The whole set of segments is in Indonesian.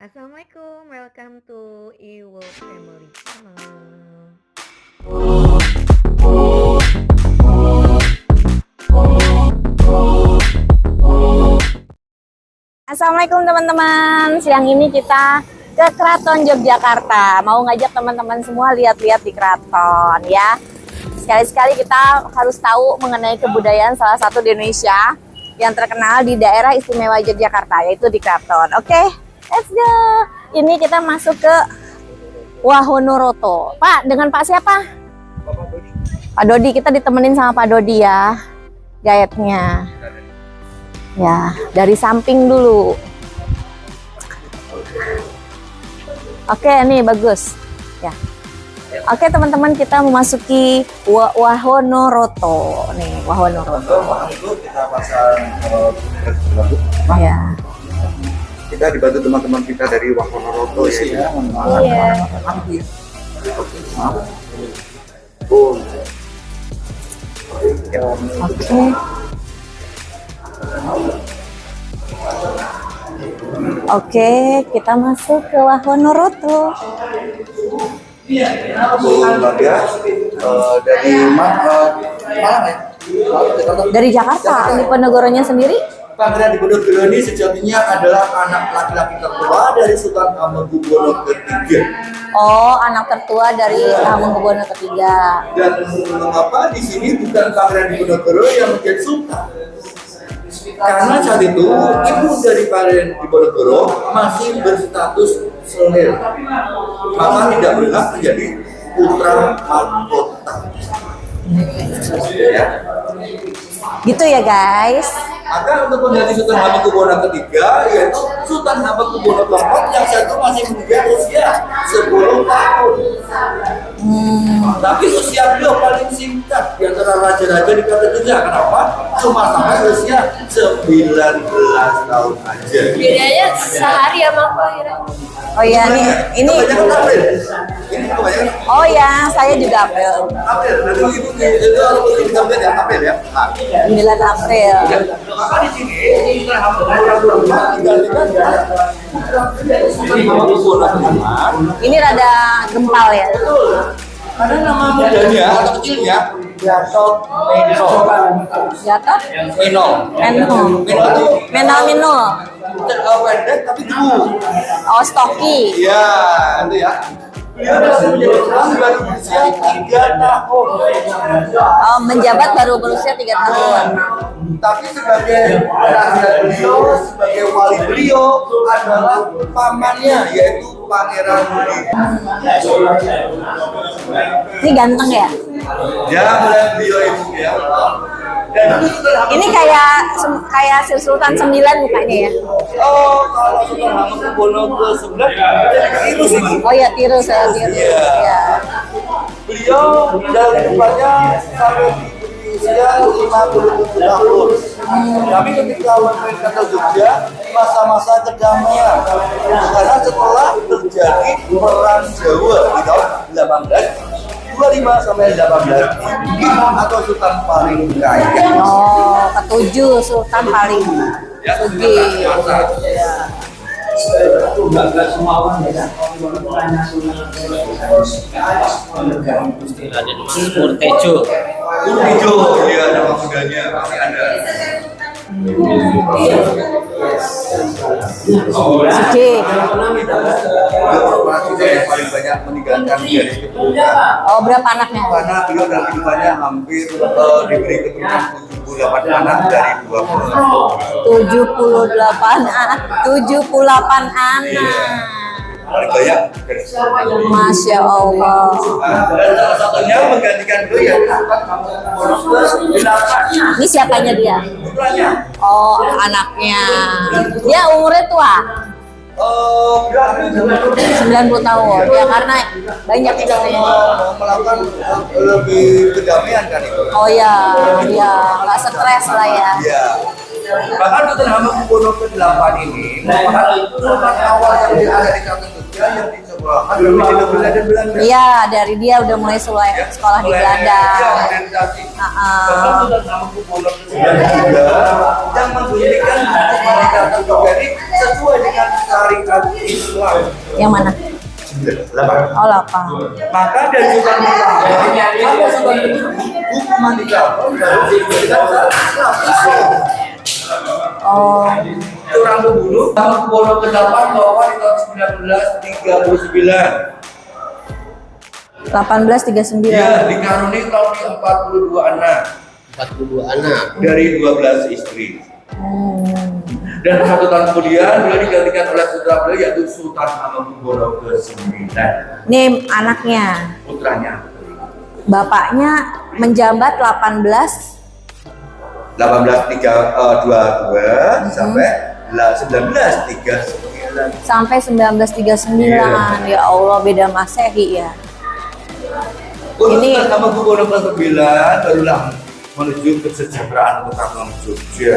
Assalamualaikum, welcome to Iwo Family Channel. Assalamualaikum teman-teman. Siang ini kita ke Keraton Yogyakarta. Mau ngajak teman-teman semua lihat-lihat di keraton ya. Sekali-sekali kita harus tahu mengenai kebudayaan salah satu di Indonesia yang terkenal di daerah istimewa Yogyakarta, yaitu di keraton. Oke, let's go. Ini kita masuk ke Wahonoroto. Pak, dengan Pak siapa? Pak Dodi. Kita ditemenin sama Pak Dodi ya, guide-nya. Ya, dari samping dulu. Oke, nih bagus. Ya. Oke, teman-teman, kita memasuki Wahonoroto. Nih, Wahonoroto. Kita pasang Ya. kita dibantu teman-teman kita dari Wahonoroto ya. Iya. Oke. Oke, kita masuk ke Wahonoroto. Dari Malang ya. Dari Jakarta. Ini Penegoronya sendiri? Pangeran Diponegoro ini sejatinya adalah anak laki-laki tertua dari Sultan Hamengkubuwono III. Oh, anak tertua dari Hamengkubuwono III. Dan mengapa di sini bukan Pangeran Diponegoro yang menjadi sultan? Karena saat itu ibu dari Pangeran Diponegoro masih berstatus selir, maka tidak berhak menjadi putra mahkota. Ya. Gitu ya, guys. Maka untuk mengganti Sultan Hamengkubuwono III, yaitu Sultan Hamengkubuwono IV yang satu masih menginjak usia 10 tahun. Tapi usia beliau paling singkat di antara raja-raja di keraton Jogja. Kenapa? Cuma sampai usia 19 tahun aja. Bedanya sehari sama aku akhirnya. Oh ya, ini Kebanyakan April. Ini kebanyakan oh ya, saya juga April. April. Nanti itu harus kita lihat ya April ya. Nah, 9 April. maka di sini Sultan Hamengkubuwono digantikan Sultan Hamengkubuwono IV. Ini rada gempal ya. Karena nama mudanya atau kecilnya Gatot Meno. Gatot? Meno. Meno. Meno itu Meno. pendek tapi teguh. Oh, stocky. Iya, itu ya. Beliau dapat menjadi sultan baru berusia 3 tahun. Oh, menjabat baru berusia 3 tahun. Tapi sebagai penasihat beliau, sebagai wali beliau adalah pamannya, yaitu Pangeran Budi. Ini ganteng ya? Ya, mulai beliau ibu ya. Dan itu Sultan Ini kayak Sultan 9 mukanya ya? Oh, kalau Sultan Hamengkubuwono ke-9 itu sih. Oh ya, tirus ya, tirus. Iya. Ya. Beliau dalam kehidupannya sampai di usia 57 tahun. Tapi ketika memerintah ke Jogja, masa-masa kedamaian. Karena setelah terjadi perang Jawa di tahun 1825 sampai 18 atau Sultan paling kaya. Oh, ketujuh Sultan paling sugih. Ya. Murtejo. Itu dia nama mudanya, pasti ada. Sugih. Beliau merupakan juga yang paling banyak meninggalkan garis keturunan. Oh, berapa anaknya? Karena beliau dalam kehidupannya hampir diberi keturunan 78 anak dari 20. 78 anak. Paling banyak garis keturunan. Masya Allah. Dan salah satunya menggantikan beliau ya Sultan Hamengkubuwono ke-8. Ini siapanya dia? Putranya. Oh, anaknya. Dia umurnya tua. Berarti 90 tahun. Ya karena banyak tidak istrinya. melakukan lebih kedamaian kan itu. Oh ya, ya, nggak stres lah ya. Iya. Bahkan Sultan Hamengkubuwono ke-8 ini merupakan sultan awal yang ada di keraton Jogja yang disekolahkan di negeri Belanda. Iya, dari dia udah mulai sekolah di Belanda. Iya, modernisasi. Bahkan Sultan Hamengkubuwono ke-9 juga yang memberikan mereka jadi sesuai dengan syariat Islam. Yang mana? 8. Oh 8. Maka dari Sultan pertama sampai Sultan ke-7 hukuman dikabul harus diberikan Islam. Oh. Curang pembunuh Hamengkubuwono ke-8 bahwa di tahun 1939. 1839. Ya, dikaruniai tahun 42 anak 42 anak. dari 12 istri. Dan 1 tahun kemudian beliau digantikan oleh putra beliau yaitu Sultan Hamengkubuwono ke-9. Ini anaknya. Putranya. Bapaknya menjabat 1822 sampai 1939. sampai 1939. Iya. Ya Allah, beda Masehi ya. Untuk Ini- Sultan Hamengkubuwono ke-9 barulah menuju kesejahteraan untuk Keraton Jogja.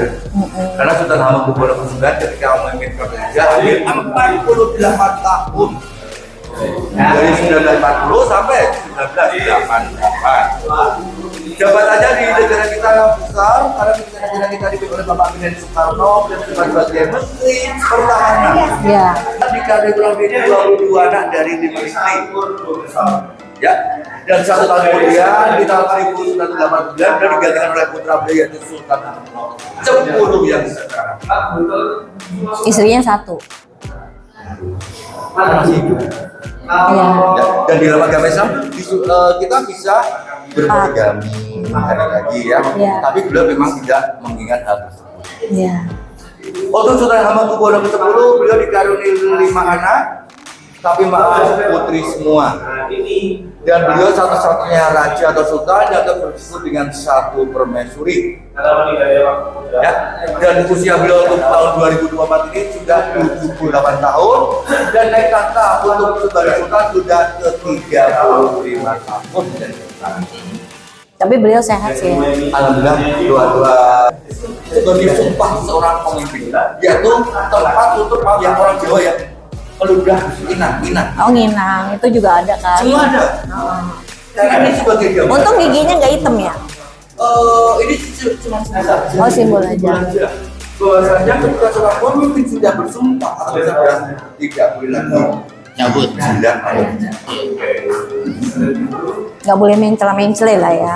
Karena Sultan Hamengkubuwono ke-9 ketika memimpin Keraton Jogja hampir 48 tahun. Dari 1940 sampai 1988. Jabatannya di negara kita besar karena negara kita dipimpin oleh Bapak Presiden Soekarno dan sebagai Menteri Pertahanan. Ya. Dikali kurang lebih 22 anak dari 5 istri. Ya, dan 1 tahun kemudian di tahun 1989 beliau digantikan oleh putra beliau yaitu Sultan Hamengkubuwono 10 yang sekarang. Istrinya 1. Masih hidup. Iya. Dan di dalam agama Islam kita bisa berpoligami lagi ya. Iya. Tapi beliau memang tidak mengingat hal tersebut. Iya. Untuk Sultan Hamengkubuwono ke-10 beliau dikaruniai 5 anak, tapi maaf putri semua. Dan beliau satu-satunya raja atau sultan yang disebut dengan satu permaisuri. Ya, dan usia beliau untuk tahun 2024 ini sudah 78 tahun dan naik tahta untuk sebagai sultan sudah ke 35 tahun. Tapi beliau sehat sih. Alhamdulillah doa-doa sebagai sumpah seorang pemimpin, yaitu tempat untuk yang orang Jawa ya meludah inang. Oh, nginang itu juga ada kan? Semua ada. Karena ini sebagai gambaran. Untung giginya nggak hitam ya? Ini cuma simbol. Oh, simbol aja. Bahwasanya ketika seorang pemimpin sudah bersumpah atau sudah tidak boleh lagi Cabut. tidak ada. Nggak boleh mencela-mencela lah ya.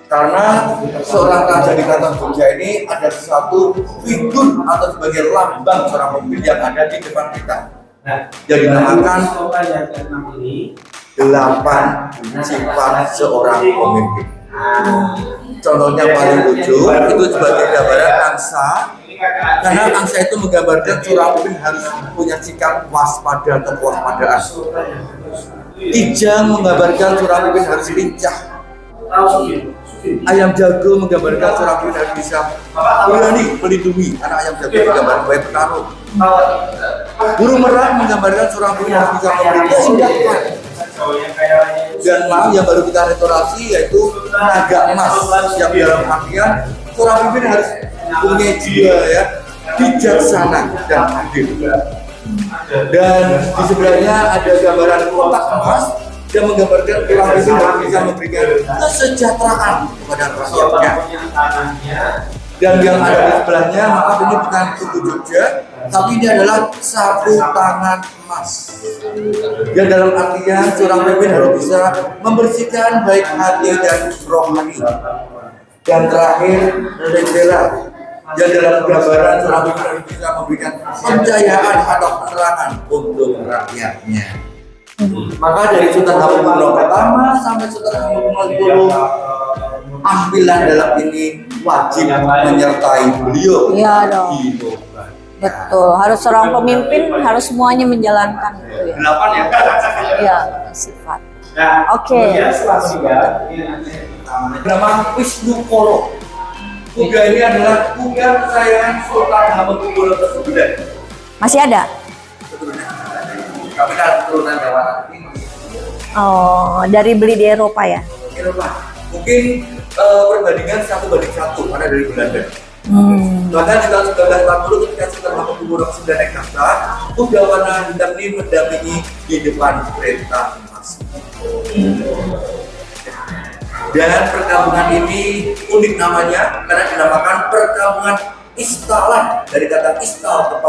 Karena seorang raja di Keraton Jogja ini ada satu figur atau sebagai lambang seorang pemimpin yang ada di depan kita. Yang dinamakan 8 sifat seorang pemimpin. Contohnya paling lucu itu sebagai gambaran angsa. Karena angsa itu menggambarkan seorang pemimpin harus punya sikap waspada atau kewaspadaan. Kijang menggambarkan seorang pemimpin harus lincah. Ayam jago menggambarkan seorang pemimpin harus bisa berani melindungi. Karena ayam jago menggambarkan baik petarung. Burung merah menggambarkan seorang pemimpin harus bisa memberi tindakan. Dan maaf yang baru kita restorasi yaitu naga emas yang dalam artian seorang pemimpin harus punya jiwa ya bijaksana dan adil. Dan di sebelahnya ada gambaran kotak emas yang menggambarkan seorang pemimpin harus bisa memberikan kesejahteraan kepada rakyatnya. Dan yang ada di sebelahnya, maaf ini bukan suku Jogja, tapi ini adalah sapu tangan emas. Yang dalam artian seorang pemimpin harus bisa membersihkan baik hati dan rohani. Dan terakhir, lentera. Yang dalam gambaran seorang pemimpin harus bisa memberikan pencahayaan atau penerangan untuk rakyatnya. Maka dari Sultan Hamengkubuwono pertama sampai Sultan Hamengkubuwono ampilan dalam ini wajib menyertai beliau. Iya dong. Betul, harus seorang pemimpin harus semuanya menjalankan itu ya. 8 ya. Iya, sifat. Oke. Nama Wisnu Koro. Kuda ini adalah kuda kesayangan Sultan Hamengkubuwono ke-9. Masih ada? Kami kan keturunan Jawa ini. Oh, dari beli di Eropa ya? Eropa. Mungkin perbandingan 1:1 karena dari Belanda. Bahkan di tahun 1940 ketika Sultan Hamengkubuwono ke-9 naik tahta, kuda warna hitam ini mendampingi di depan kereta emas. Dan perkampungan ini unik namanya karena dinamakan perkampungan Istalan dari kata istal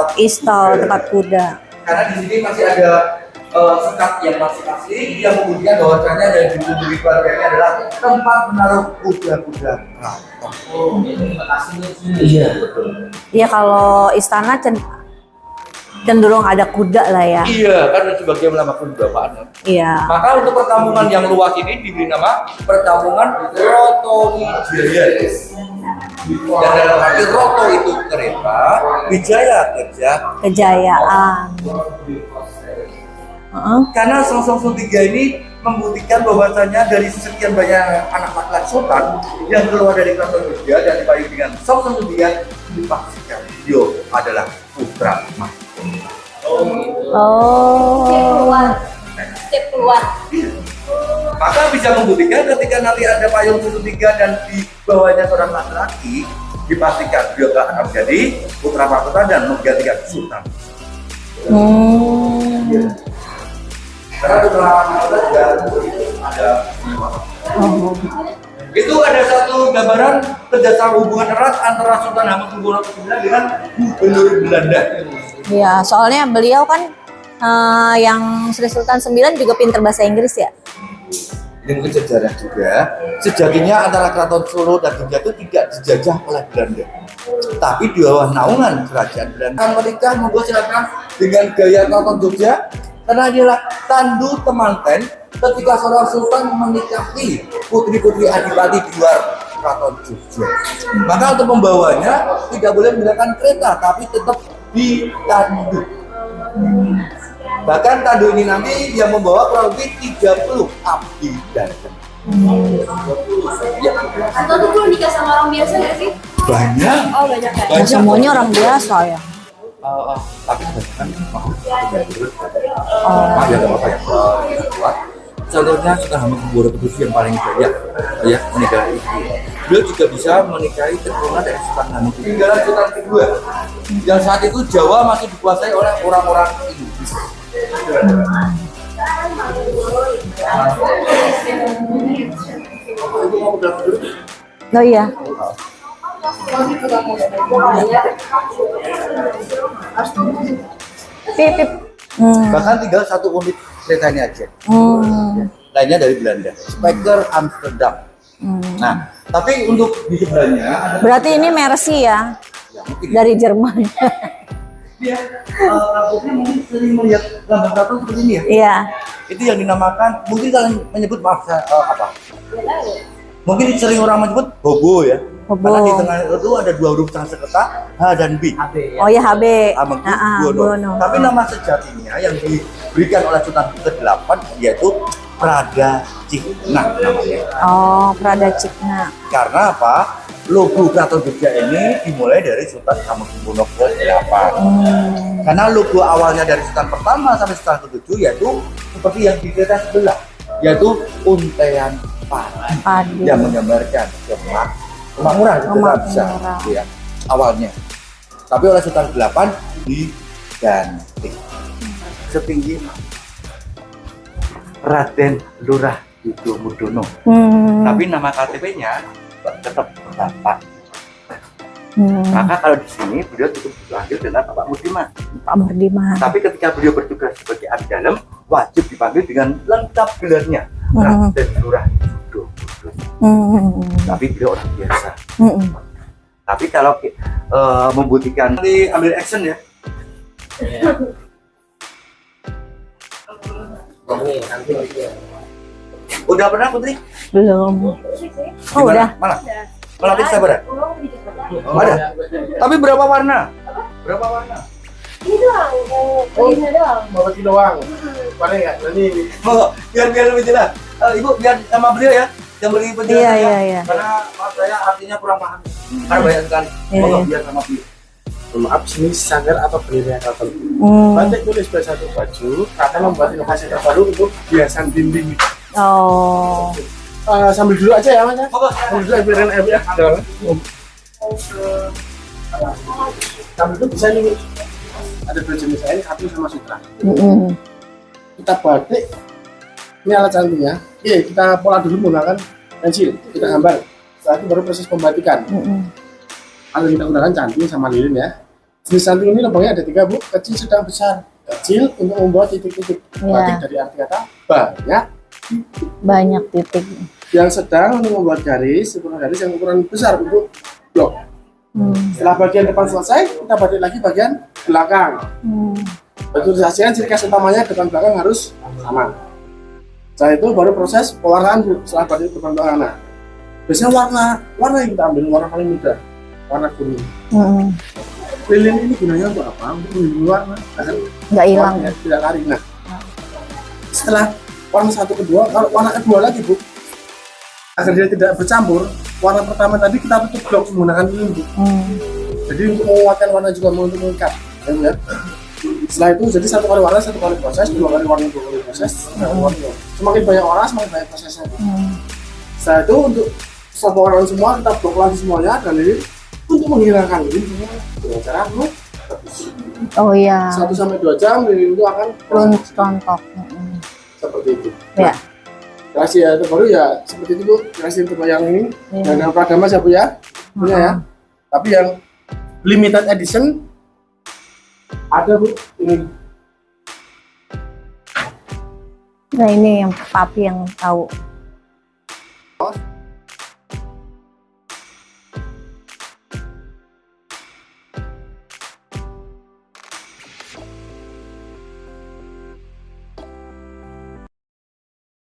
tempat kuda. Karena di sini masih ada sekat yang masih asli yang membuktikan bahwasanya dari dinding keluarganya adalah tempat menaruh kuda-kuda keraton. Iya betul. Iya, kalau istana cenderung ada kuda lah ya. Iya, karena sebagai melambangkan Bapak. Iya. Maka untuk perkampungan yang luas ini diberi nama perkampungan Rotowijaya. Dan dalam arti Roto itu kereta, Wijaya kerja. Kejayaan. Karena Song 3 ini membuktikan bahwasanya dari sekian banyak anak laki-laki sultan yang keluar dari keraton Jogja dan dipakai dengan Song 3 dipastikan dia adalah putra Mas. Step keluar. Maka bisa membuktikan ketika nanti ada payung susu 3 dan di bawahnya seorang laki-laki, dipastikan dia akan menjadi putra mahkota dan menggantikan sultan. Karena putra mahkota juga ada. Itu ada satu gambaran kerjasama hubungan erat antara Sultan Hamengkubuwono IX dengan Gubernur Belanda. Iya, soalnya beliau kan yang Sri Sultan 9 juga pinter bahasa Inggris ya. Ini mungkin sejarah juga. Sejatinya antara Keraton Solo dan Jogja itu tidak dijajah oleh Belanda, tapi di bawah naungan kerajaan Belanda. Mereka membuat silakan dengan gaya Keraton Jogja karena adalah tandu temanten ketika seorang sultan menikahi putri-putri adipati di luar Keraton Jogja. Maka untuk membawanya tidak boleh menggunakan kereta, tapi tetap di tandu. Bahkan tandu ini nanti yang membawa kurang lebih 30 abdi dalam. Atau tuh dulu nikah sama orang biasa nggak sih? Banyak. Oh banyak kan? Nah, semuanya orang biasa ya. Tapi kebanyakan mau ya nggak apa-apa ya. Kuat. Contohnya Sultan Hamengkubuwono II yang paling banyak ya menikahi istri. Beliau juga bisa menikahi keturunan dari Sultan Hamengkubuwono. Tinggalan Sultan kedua yang saat itu Jawa masih dikuasai oleh orang-orang Inggris. Oh iya. Pip. Bahkan tinggal satu unit kereta ini aja. Lainnya dari Belanda. Spectre Amsterdam. Nah, tapi untuk di sebelahnya ada. Berarti ini Mercy ya? Dari Jerman. Dia takutnya mungkin sering melihat lambang keraton seperti ini ya. Iya. Itu yang dinamakan, mungkin kalian menyebut apa? Mungkin sering orang menyebut hobo ya. Hobo. Karena di tengah itu ada dua huruf Sanskerta, H dan B. Oh ya, HB. Hamengkubuwono. Tapi nama sejatinya yang diberikan oleh Sultan ke-8 yaitu Prada Cikna namanya. Oh, Prada Cikna. Karena apa? Logo Keraton Jogja ini dimulai dari Sultan Hamengkubuwono ke-8. Karena logo awalnya dari Sultan pertama sampai Sultan ke-7 yaitu seperti yang di kereta sebelah, yaitu untean padi yang menggambarkan kemakmuran kita bisa ya, awalnya. Tapi oleh Sultan ke-8 diganti setinggi Raden Lurah Yudomudono. Tapi nama KTP-nya tetap Bapak. Maka kalau di sini beliau cukup dipanggil dengan Bapak Murdiman. Pak Murdiman. Tapi ketika beliau bertugas sebagai abdi dalam, wajib dipanggil dengan lengkap gelarnya Raden Lurah Yudomudono. Tapi beliau orang biasa. Tapi kalau membuktikan, nanti ambil action ya. Udah pernah Putri? Belum. Oh Gimana? udah. Mana? Melatih sabar. Ada. Tapi berapa warna? Berapa warna? Ini doang, ini doang. Bawa doang. Mana ya? Nanti Oh, biar lebih jelas. Ibu biar sama beliau ya yang beri penjelasan. Iya. Karena maaf saya artinya kurang paham. Karena banyak sekali. Iya. Biar sama beliau. maaf sini sanggar atau bendera keraton. Batik tulis satu baju karena membuat inovasi terbaru untuk hiasan dinding. Oh. Sambil dulu aja ya mas ya. Sambil dulu biarin air ya. Sambil dulu bisa nih. Ada dua jenis ini, satu sama sutra. Kita batik. Ini alat cantiknya. Oke, kita pola dulu menggunakan pensil, kita gambar. Setelah itu baru proses pembatikan. Kalau kita gunakan canting sama lilin ya. Jenis canting ini lubangnya ada 3 Bu, kecil, sedang, besar. Kecil untuk membuat titik-titik. Batik dari arti kata banyak titik. Yang sedang untuk membuat garis, ukuran garis yang ukuran besar untuk blok. Setelah bagian depan selesai, kita batik lagi bagian belakang. Bentuk hasilnya ciri khas utamanya depan belakang harus sama. Setelah itu baru proses pewarnaan Bu, setelah batik depan belakang. Nah, biasanya warna yang kita ambil warna paling mudah, warna kuning. Lilin ini gunanya untuk apa? Untuk melindungi warna agar Nggak hilang. warnanya tidak lari. Nah, setelah warna satu kedua, kalau warna kedua lagi Bu, agar dia tidak bercampur, warna pertama tadi kita tutup blok menggunakan lilin Bu. Jadi untuk menguatkan warna juga untuk mengikat, ya Bu ya. Setelah itu jadi 1 kali warna 1 kali proses, 2 kali warna 2 kali proses. Semakin banyak warna semakin banyak prosesnya. Setelah itu untuk satu warna semua kita blok lagi semuanya dan lilin untuk menghilangkan lilin dengan cara Oh iya. 1-2 jam lilin itu akan Rontok. seperti itu. Ya. Rahasia terbaru ya seperti itu Bu, rahasia terbaru yang ini dan yang Pradama ya Bu ya, punya ya. Tapi yang limited edition ada Bu ini. Nah ini yang papi yang tahu.